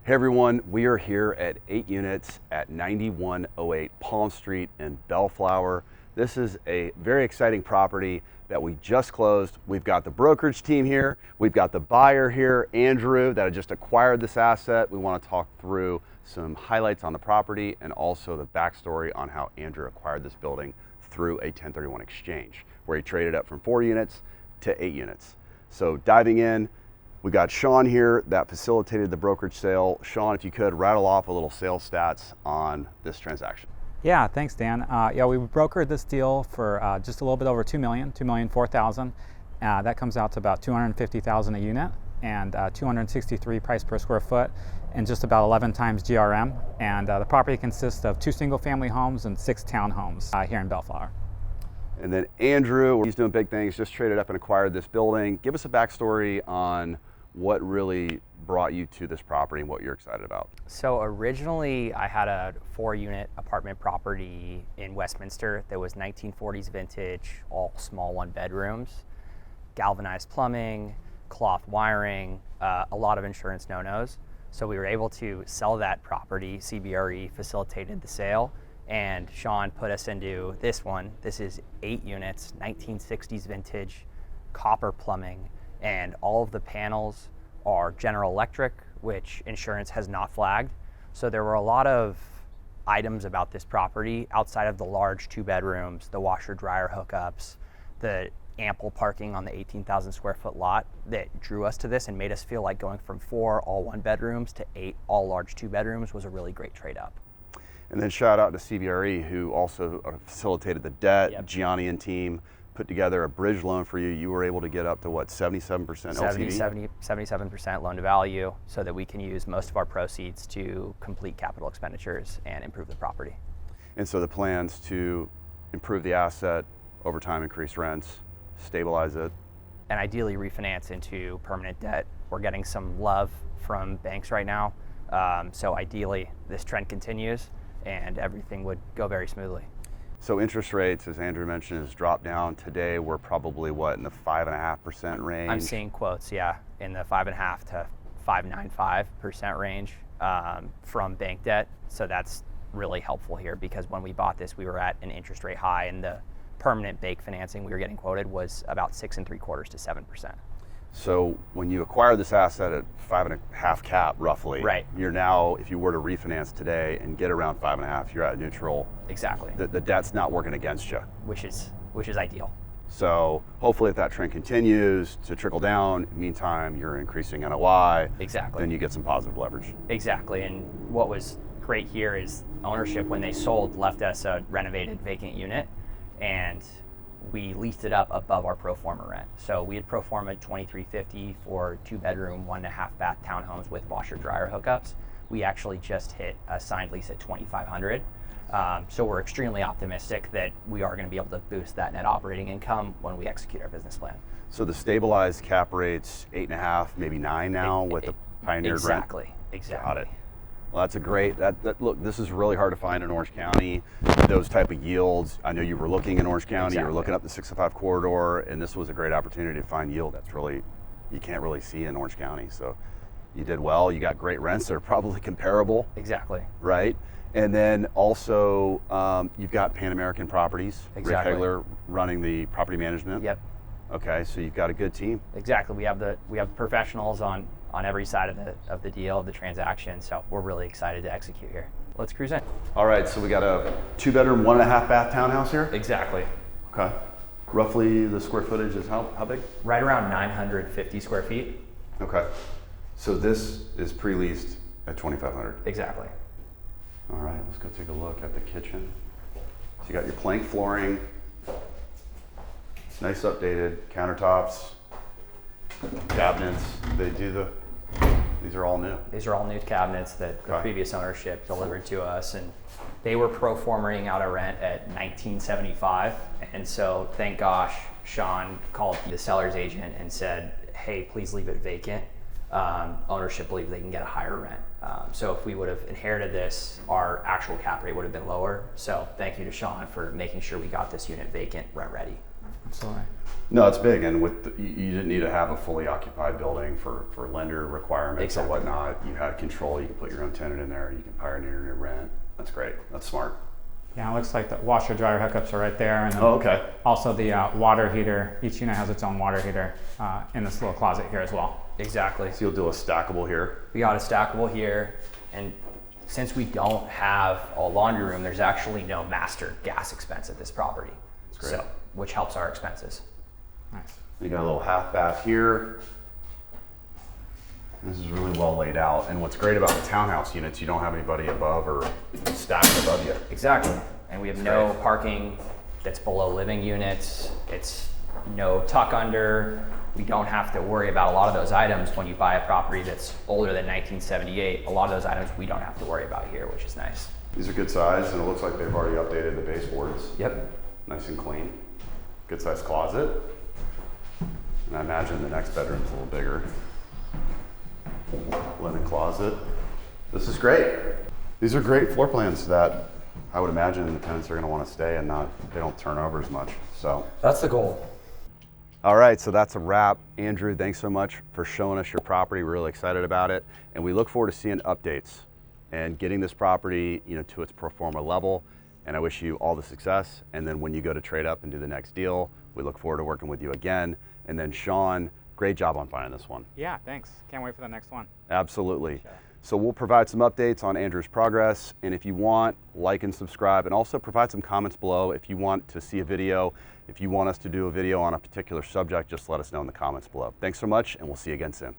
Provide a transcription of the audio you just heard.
Hey everyone, we are here at 8 units at 9108 Palm Street in Bellflower. This is a very exciting property that we just closed. We've got the brokerage team here. We've got the buyer here, Andrew, that had just acquired this asset. We want to talk through some highlights on the property and also the backstory on how Andrew acquired this building through a 1031 exchange, where he traded up from 4 units to 8 units. So diving in, we got Sean here that facilitated the brokerage sale. Sean, if you could rattle off a little sales stats on this transaction. Yeah, thanks, Dan. We brokered this deal for just a little bit over $2 million, $2,004,000. That comes out to about $250,000 a unit and $263 price per square foot, and just about 11 times GRM. And the property consists of 2 single-family homes and 6 townhomes here in Bellflower. And then Andrew, he's doing big things, just traded up and acquired this building. Give us a backstory on what really brought you to this property and what you're excited about. So originally I had a 4-unit apartment property in Westminster that was 1940s vintage, all small 1-bedrooms, galvanized plumbing, cloth wiring, a lot of insurance no-nos. So we were able to sell that property. CBRE facilitated the sale, and Sean put us into this one. This is 8 units, 1960s vintage, copper plumbing, and all of the panels are General Electric, which insurance has not flagged. So there were a lot of items about this property outside of the large 2 bedrooms, the washer dryer hookups, the ample parking on the 18,000 square foot lot that drew us to this and made us feel like going from 4 all 1 bedrooms to 8 all large 2 bedrooms was a really great trade up. And then shout out to CBRE, who also facilitated the debt. Yep. Gianni and team put together a bridge loan for you. You were able to get up to what, 77% LTV? 77% loan to value, so that we can use most of our proceeds to complete capital expenditures and improve the property. And so the plans to improve the asset, over time increase rents, stabilize it, and ideally refinance into permanent debt. We're getting some love from banks right now. So ideally this trend continues and everything would go very smoothly. So interest rates, as Andrew mentioned, has dropped down. Today we're probably what, in the 5.5% range? I'm seeing quotes, yeah, in the 5.5 to 5.95% range from bank debt. So that's really helpful here, because when we bought this, we were at an interest rate high, and the permanent bank financing we were getting quoted was about 6.75% to 7%. So when you acquire this asset at 5.5 cap, roughly, right, you're now, if you were to refinance today and get around 5.5, you're at neutral. Exactly. The debt's not working against you. Which is ideal. So hopefully if that trend continues to trickle down, meantime you're increasing NOI. Exactly. Then you get some positive leverage. Exactly. And what was great here is ownership, when they sold, left us a renovated vacant unit, and we leased it up above our pro forma rent. So we had pro forma $2,350 for 2-bedroom, 1.5 bath townhomes with washer dryer hookups. We actually just hit a signed lease at $2,500. So we're extremely optimistic that we are going to be able to boost that net operating income when we execute our business plan. So the stabilized cap rate's 8.5, maybe 9 now with the pioneered rent? Exactly. Got it. Well, that's a great, look, this is really hard to find in Orange County, those type of yields. I know you were looking in Orange County, You were looking up the 605 corridor, and this was a great opportunity to find yield that's really, you can't really see in Orange County. So you did well, you got great rents, they're probably comparable. Exactly. Right? And then also, you've got Pan American Properties. Exactly. Rick Hegler running the property management. Yep. Okay, so you've got a good team. Exactly. We have professionals on every side of the deal, of the transaction. So we're really excited to execute here. Let's cruise in. All right, so we got a 2-bedroom, 1.5 bath townhouse here? Exactly. Okay. Roughly the square footage is how big? Right around 950 square feet. Okay. So this is pre-leased at 2,500. Exactly. All right, let's go take a look at the kitchen. So you got your plank flooring, nice updated countertops, cabinets. These are all new. These are all new cabinets that the previous ownership delivered to us, and they were pro formaing out a rent at $1,975. And so thank gosh, Sean called the seller's agent and said, hey, please leave it vacant. Ownership believes they can get a higher rent. So if we would have inherited this, our actual cap rate would have been lower. So thank you to Sean for making sure we got this unit vacant, rent ready. Absolutely. No, it's big, and you didn't need to have a fully occupied building for lender requirements or whatnot. You had control. You can put your own tenant in there. You can pioneer your rent. That's great. That's smart. Yeah, it looks like the washer dryer hookups are right there, and then okay. Also the water heater. Each unit has its own water heater in this little closet here as well. Exactly. So you'll do a stackable here. We got a stackable here, and since we don't have a laundry room, there's actually no master gas expense at this property. That's great. So, which helps our expenses. Nice. You got a little half bath here. This is really well laid out. And what's great about the townhouse units, you don't have anybody above or stacked above you. Exactly. And we have no parking that's below living units. It's no tuck under. We don't have to worry about a lot of those items when you buy a property that's older than 1978. A lot of those items we don't have to worry about here, which is nice. These are good size, and it looks like they've already updated the baseboards. Yep. Nice and clean. Good size closet. And I imagine the next bedroom's a little bigger. Linen closet. This is great. These are great floor plans that I would imagine the tenants are going to want to stay and they don't turn over as much. So that's the goal. All right, so that's a wrap. Andrew, thanks so much for showing us your property. We're really excited about it, and we look forward to seeing updates and getting this property, to its pro forma level. And I wish you all the success. And then when you go to trade up and do the next deal, we look forward to working with you again. And then Sean, great job on finding this one. Yeah, thanks. Can't wait for the next one. Absolutely. Sure. So we'll provide some updates on Andrew's progress. And if you want, like and subscribe, and also provide some comments below. If you want to see a video, if you want us to do a video on a particular subject, just let us know in the comments below. Thanks so much, and we'll see you again soon.